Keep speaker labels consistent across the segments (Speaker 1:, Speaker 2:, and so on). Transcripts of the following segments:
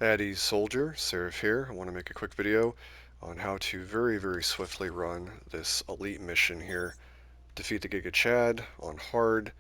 Speaker 1: Addy Soldier, Seraph here. I want to make a quick video on how to very swiftly run this elite mission here. Defeat the gigachad on hard,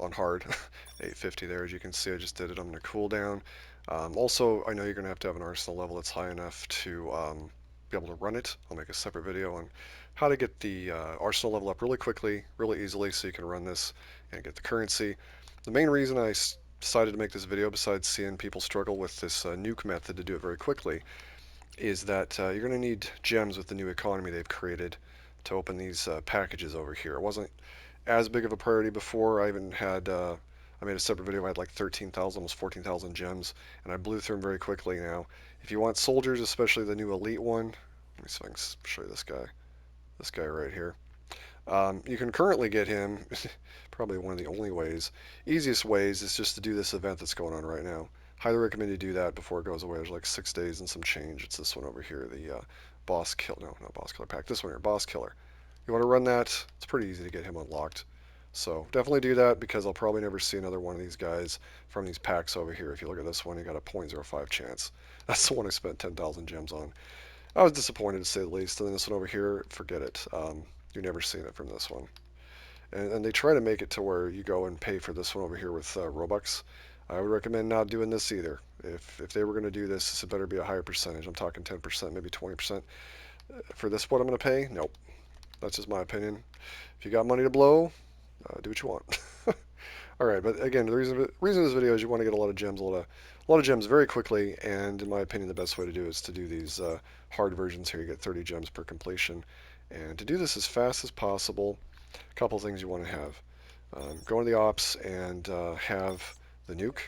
Speaker 1: 850 there. As you can see, I just did it on the cooldown. Also, I know you're going to have an arsenal level that's high enough to be able to run it. I'll make a separate video on how to get the arsenal level up really quickly, really easily, so you can run this and get the currency. The main reason I decided to make this video, besides seeing people struggle with this nuke method to do it very quickly, is that you're going to need gems with the new economy they've created to open these packages over here. It wasn't as big of a priority before. I even had, I made a separate video, I had like 13,000, almost 14,000 gems, and I blew through them very quickly now. If you want soldiers, especially the new elite one, let me see if I can show you this guy right here. You can currently get him, probably one of the only ways, easiest ways is just to do this event that's going on right now. Highly recommend you do that before it goes away. There's like 6 days and some change. It's this one over here, the boss kill, no, not boss killer pack, this one here, boss killer. You want to run that, it's pretty easy to get him unlocked. So definitely do that because I'll probably never see another one of these guys from these packs over here. If you look at this one, you got a 0.05 chance. That's the one I spent 10,000 gems on. I was disappointed to say the least. And then this one over here, forget it. You're never seeing it from this one. And they try to make it to where you go and pay for this one over here with Robux. I would recommend not doing this either. If they were going to do this, this better be a higher percentage. I'm talking 10%, maybe 20%. For this, what I'm going to pay? Nope. That's just my opinion. If you got money to blow, do what you want. All right, but again, the reason of this video is you want to get a lot of gems, a lot of gems very quickly. And in my opinion, the best way to do it is to do these hard versions here. You get 30 gems per completion, and to do this as fast as possible, a couple things you want to have. Go into the ops and have the nuke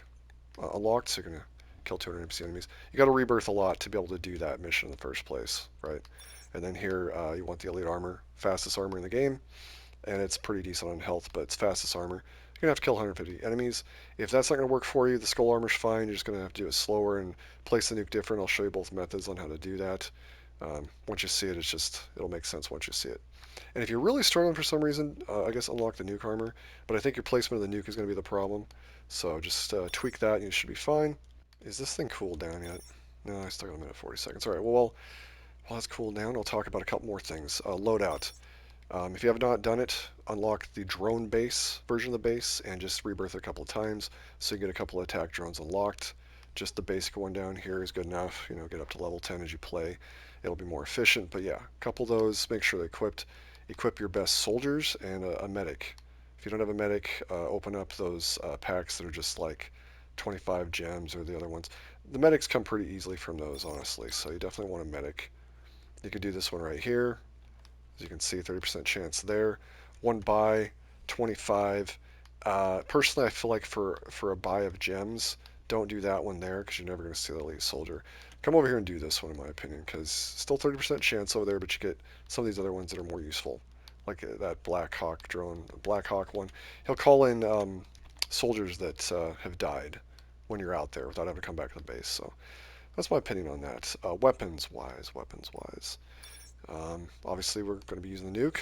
Speaker 1: unlocked, so you're going to kill 200 NPC enemies. You got to rebirth a lot to be able to do that mission in the first place, right? And then here you want the elite armor, fastest armor in the game, and it's pretty decent on health, but it's fastest armor. You're going to have to kill 150 enemies. If that's not going to work for you, the skull armor's fine. You're just going to have to do it slower and place the nuke different. I'll show you both methods on how to do that. Once you see it, it'll make sense once you see it. And if you're really struggling for some reason, I guess unlock the nuke armor. But I think your placement of the nuke is going to be the problem. So just tweak that and you should be fine. Is this thing cooled down yet? No, I still got a minute 40 seconds. All right, well, while it's cooled down, I'll talk about a couple more things. Loadout. If you have not done it, unlock the drone base version of the base and just rebirth it a couple of times so you get a couple of attack drones unlocked. Just the basic one down here is good enough. You know, get up to level 10 as you play. It'll be more efficient, but yeah, a couple of those. Make sure they're equipped. Equip your best soldiers and a medic. If you don't have a medic, open up those packs that are just like 25 gems or the other ones. The medics come pretty easily from those, honestly, so you definitely want a medic. You could do this one right here. As you can see, 30% chance there. One buy, 25. Personally, I feel like for a buy of gems, don't do that one there because you're never going to see the elite soldier. Come over here and do this one, in my opinion, because still 30% chance over there, but you get some of these other ones that are more useful, like that Black Hawk drone, Black Hawk one. He'll call in soldiers that have died when you're out there without having to come back to the base. So that's my opinion on that. Weapons-wise. Obviously, we're going to be using the nuke.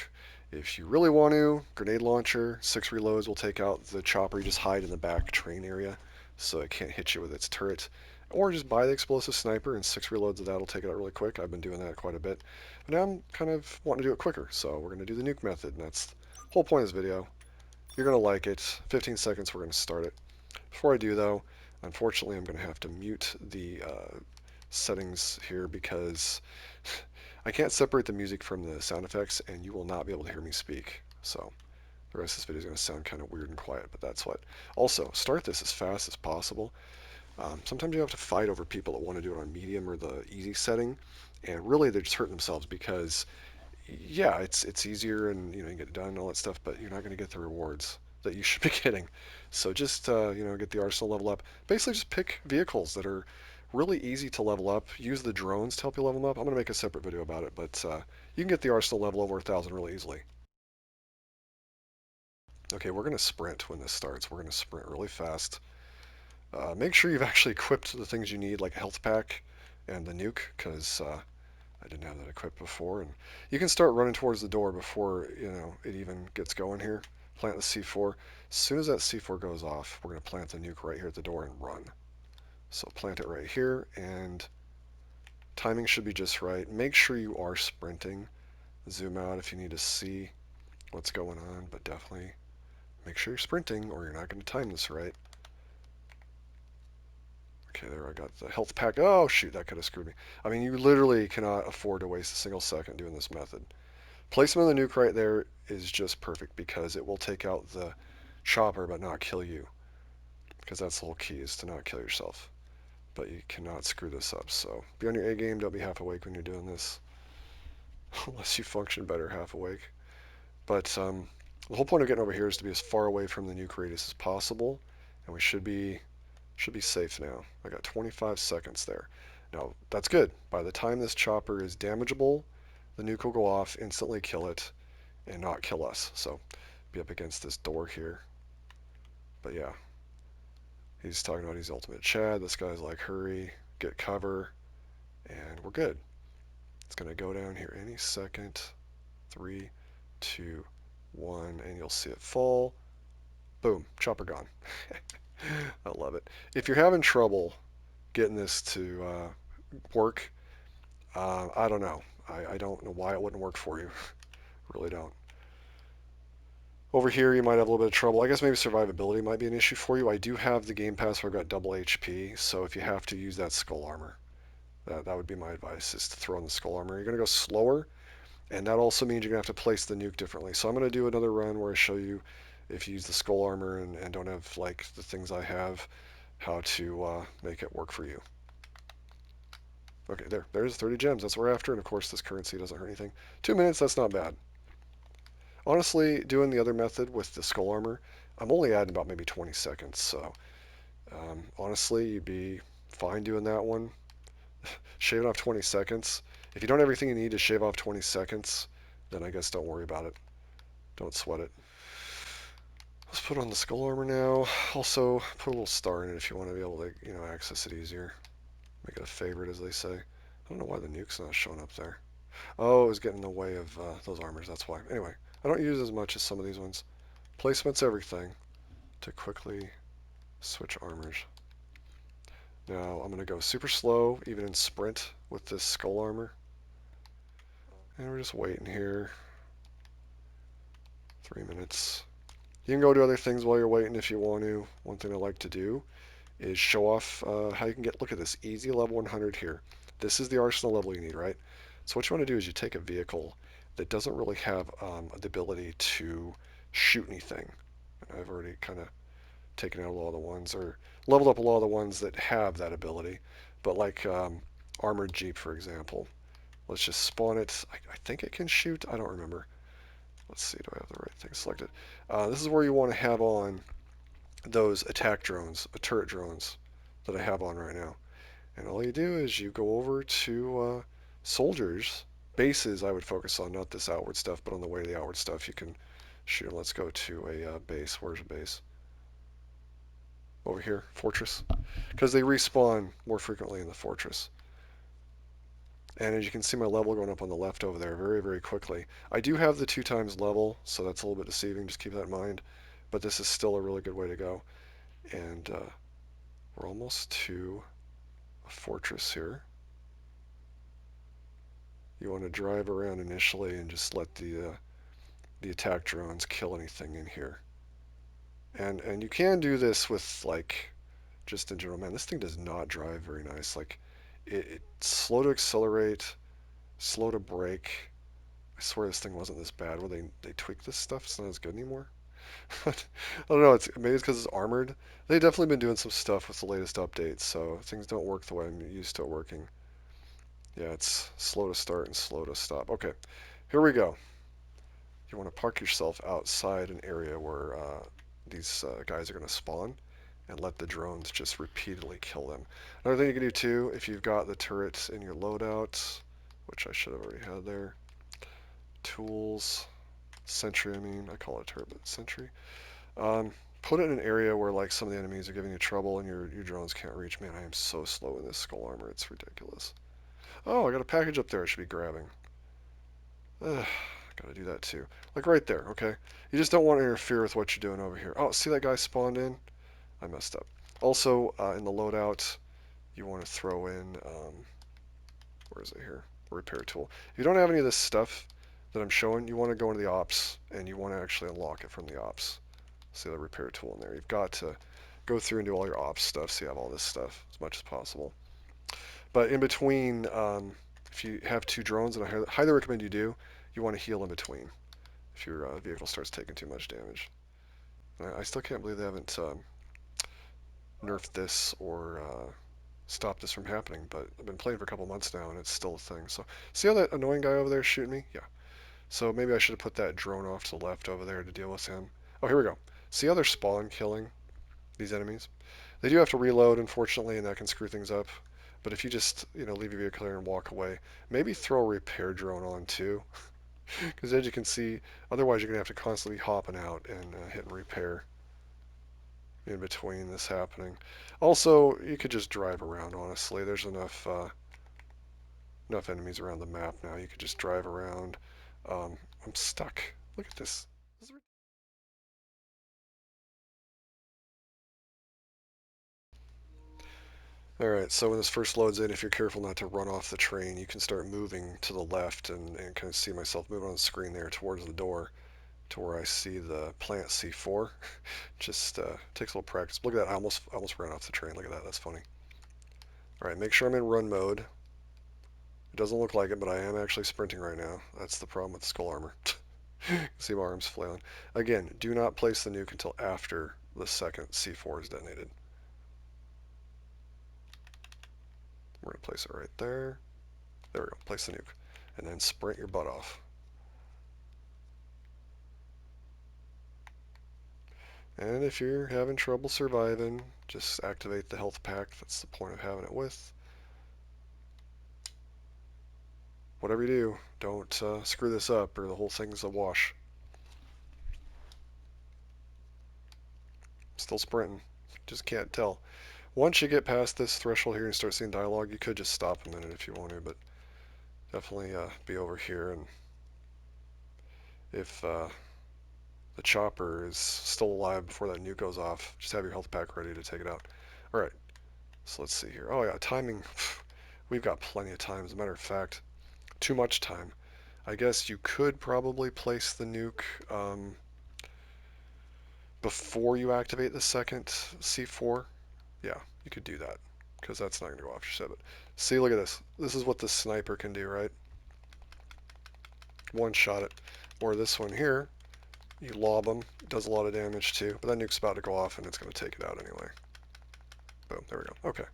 Speaker 1: If you really want to, grenade launcher, 6 reloads will take out the chopper. You just hide in the back train area so it can't hit you with its turret. Or just buy the explosive sniper and 6 reloads of that will take it out really quick. I've been doing that quite a bit. But now I'm kind of wanting to do it quicker, so we're going to do the nuke method, and that's the whole point of this video. You're going to like it. 15 seconds, we're going to start it. Before I do, though, unfortunately, I'm going to have to mute the settings here because I can't separate the music from the sound effects, and you will not be able to hear me speak. So the rest of this video is going to sound kind of weird and quiet, but that's what. Also, start this as fast as possible. Sometimes you have to fight over people that want to do it on medium or the easy setting, and really they're just hurting themselves because, yeah, it's easier and you get it done and all that stuff, but you're not going to get the rewards that you should be getting. So just get the arsenal level up. Basically, just pick vehicles that are really easy to level up. Use the drones to help you level them up. I'm going to make a separate video about it, but you can get the arsenal level over 1,000 really easily. Okay, we're going to sprint when this starts. We're going to sprint really fast. Make sure you've actually equipped the things you need, like a health pack and the nuke, because I didn't have that equipped before. And you can start running towards the door before it even gets going here. Plant the C4. As soon as that C4 goes off, we're going to plant the nuke right here at the door and run. So plant it right here, and timing should be just right. Make sure you are sprinting. Zoom out if you need to see what's going on, but definitely make sure you're sprinting or you're not going to time this right. Okay, there I got the health pack. Oh, shoot, that could have screwed me. I mean, you literally cannot afford to waste a single second doing this method. Placement of the nuke right there is just perfect because it will take out the chopper but not kill you. Because that's the whole key, is to not kill yourself. But you cannot screw this up. So be on your A game. Don't be half awake when you're doing this. Unless you function better half awake. But the whole point of getting over here is to be as far away from the nuke radius as possible. And we should be safe now. I got 25 seconds there. Now, that's good. By the time this chopper is damageable, the nuke will go off, instantly kill it, and not kill us. So be up against this door here. But yeah, he's talking about he's ultimate Chad. This guy's like, hurry, get cover, and we're good. It's going to go down here any second. 3, 2, 1, and you'll see it fall. Boom, chopper gone. I love it. If you're having trouble getting this to work, I don't know. I don't know why it wouldn't work for you. Really don't. Over here, you might have a little bit of trouble. I guess maybe survivability might be an issue for you. I do have the game pass where I've got double HP, so if you have to use that skull armor, that would be my advice, is to throw in the skull armor. You're going to go slower, and that also means you're going to have to place the nuke differently. So I'm going to do another run where I show you, if you use the skull armor and don't have like the things I have, how to make it work for you. Okay, there's 30 gems. That's what we're after, and of course this currency doesn't hurt anything. 2 minutes, that's not bad. Honestly, doing the other method with the skull armor, I'm only adding about maybe 20 seconds, so honestly, you'd be fine doing that one. Shaving off 20 seconds. If you don't have everything you need to shave off 20 seconds, then I guess don't worry about it. Don't sweat it. Let's put on the skull armor now. Also, put a little star in it if you want to be able to, access it easier. Make it a favorite, as they say. I don't know why the nuke's not showing up there. Oh, it was getting in the way of those armors, that's why. Anyway, I don't use as much as some of these ones. Placement's everything to quickly switch armors. Now, I'm going to go super slow, even in sprint, with this skull armor. And we're just waiting here. 3 minutes. You can go do other things while you're waiting if you want to. One thing I like to do is show off how you can get, look at this, easy level 100 here. This is the arsenal level you need, right? So what you want to do is you take a vehicle that doesn't really have the ability to shoot anything. I've already kind of taken out a lot of the ones, or leveled up a lot of the ones that have that ability. But like Armored Jeep, for example. Let's just spawn it. I think it can shoot. I don't remember. Let's see, do I have the right thing selected? This is where you want to have on those attack drones, turret drones that I have on right now. And all you do is you go over to soldiers. Bases I would focus on, not this outward stuff, but on the way to the outward stuff you can shoot. Let's go to a base. Where's a base? Over here, fortress. Because they respawn more frequently in the fortress. And as you can see, my level going up on the left over there very, very quickly. I do have the 2 times level, so that's a little bit deceiving. Just keep that in mind. But this is still a really good way to go. And we're almost to a fortress here. You want to drive around initially and just let the attack drones kill anything in here. And you can do this with, like, just in general. Man, this thing does not drive very nice. Like, it's slow to accelerate, slow to brake. I swear this thing wasn't this bad. Where they tweaked this stuff, it's not as good anymore. I don't know. Maybe it's because it's armored. They've definitely been doing some stuff with the latest updates, so things don't work the way I'm used to it working. Yeah, it's slow to start and slow to stop. Okay, here we go. You want to park yourself outside an area where these guys are going to spawn and let the drones just repeatedly kill them. Another thing you can do too, if you've got the turrets in your loadout, which I should have already had there, tools, sentry, I call it a turret, but sentry. Put it in an area where like some of the enemies are giving you trouble and your drones can't reach. Man, I am so slow in this skull armor, it's ridiculous. Oh, I got a package up there I should be grabbing. Ugh, gotta do that too. Like right there, okay? You just don't want to interfere with what you're doing over here. Oh, see that guy spawned in? I messed up. Also, in the loadout, you want to throw in, where is it here? Repair tool. If you don't have any of this stuff that I'm showing, you want to go into the ops and you want to actually unlock it from the ops. See the repair tool in there. You've got to go through and do all your ops stuff so you have all this stuff as much as possible. But in between, if you have two drones, and I highly recommend you do, you want to heal in between if your vehicle starts taking too much damage. I still can't believe they haven't nerfed this or stop this from happening, but I've been playing for a couple months now and it's still a thing. So see how that annoying guy over there is shooting me? Yeah. So maybe I should have put that drone off to the left over there to deal with him. Oh, here we go. See how they're spawn killing these enemies? They do have to reload, unfortunately, and that can screw things up. But if you just, leave your vehicle there and walk away, maybe throw a repair drone on too. Because as you can see, otherwise you're going to have to constantly be hopping out and hitting repair in between this happening. Also, you could just drive around, honestly. There's enough enemies around the map now. You could just drive around. I'm stuck. Look at this. Alright, so when this first loads in, if you're careful not to run off the train, you can start moving to the left and kind of see myself moving on the screen there towards the door to where I see the plant C4. Just takes a little practice. Look at that. I almost ran off the train. Look at that. That's funny. Alright, make sure I'm in run mode. It doesn't look like it, but I am actually sprinting right now. That's the problem with the skull armor. See my arms flailing. Again, do not place the nuke until after the second C4 is detonated. We're going to place it right there. There we go. Place the nuke. And then sprint your butt off. And if you're having trouble surviving, just activate the health pack. That's the point of having it with. Whatever you do, don't screw this up or the whole thing's a wash. Still sprinting. Just can't tell. Once you get past this threshold here and start seeing dialogue, you could just stop a minute if you want to, but definitely be over here. And if the chopper is still alive before that nuke goes off, just have your health pack ready to take it out. Alright, so let's see here. Oh yeah, timing. We've got plenty of time. As a matter of fact, too much time. I guess you could probably place the nuke before you activate the second C4. Yeah, you could do that because that's not going to go off your set. But see, look at this. This is what the sniper can do, right? One shot it. Or this one here, you lob them. It does a lot of damage too. But that nuke's about to go off and it's going to take it out anyway. Boom, there we go. Okay.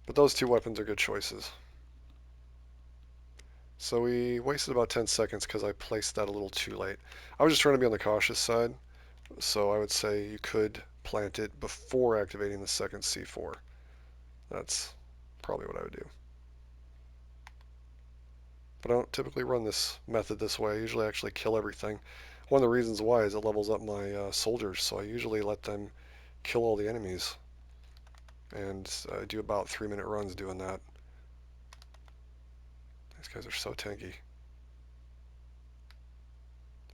Speaker 1: But those two weapons are good choices. So we wasted about 10 seconds because I placed that a little too late. I was just trying to be on the cautious side. So I would say you could plant it before activating the second C4. That's probably what I would do. But I don't typically run this method this way. I usually actually kill everything. One of the reasons why is it levels up my soldiers, so I usually let them kill all the enemies. And I do about 3-minute runs doing that. These guys are so tanky.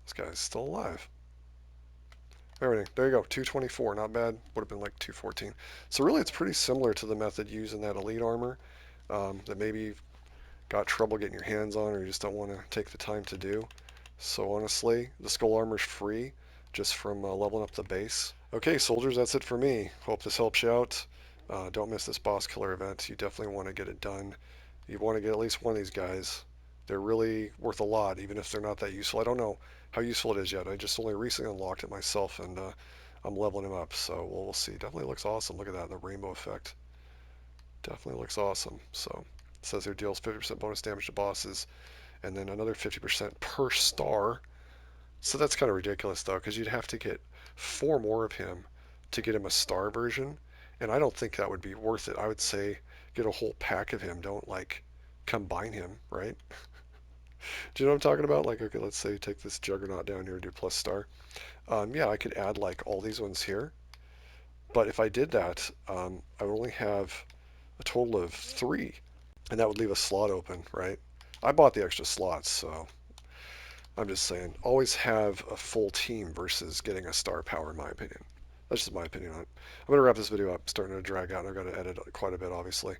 Speaker 1: This guy's still alive. Everything. There you go. 224. Not bad. Would have been like 214. So really it's pretty similar to the method used in that elite armor that maybe you've got trouble getting your hands on or you just don't want to take the time to do. So honestly, the skull armor's free just from leveling up the base. Okay, soldiers, that's it for me. Hope this helps you out. Don't miss this boss killer event. You definitely want to get it done. You want to get at least one of these guys. They're really worth a lot, even if they're not that useful. I don't know how useful it is yet. I just only recently unlocked it myself, and I'm leveling him up. So we'll see. Definitely looks awesome. Look at that, the rainbow effect. Definitely looks awesome. So it says here deals 50% bonus damage to bosses, and then another 50% per star. So that's kind of ridiculous, though, because you'd have to get 4 more of him to get him a star version, and I don't think that would be worth it. I would say get a whole pack of him. Don't, like, combine him, right? Do you know what I'm talking about? Like, okay, let's say you take this Juggernaut down here and do plus star. Yeah, I could add, like, all these ones here, but if I did that, I would only have a total of 3, and that would leave a slot open, right? I bought the extra slots, so I'm just saying, always have a full team versus getting a star power, in my opinion. That's just my opinion on it. I'm going to wrap this video up. It's starting to drag out, and I've got to edit quite a bit, obviously.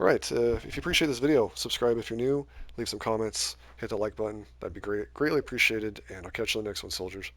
Speaker 1: All right, if you appreciate this video, subscribe if you're new, leave some comments, hit the like button. That'd be greatly appreciated, and I'll catch you on the next one, soldiers.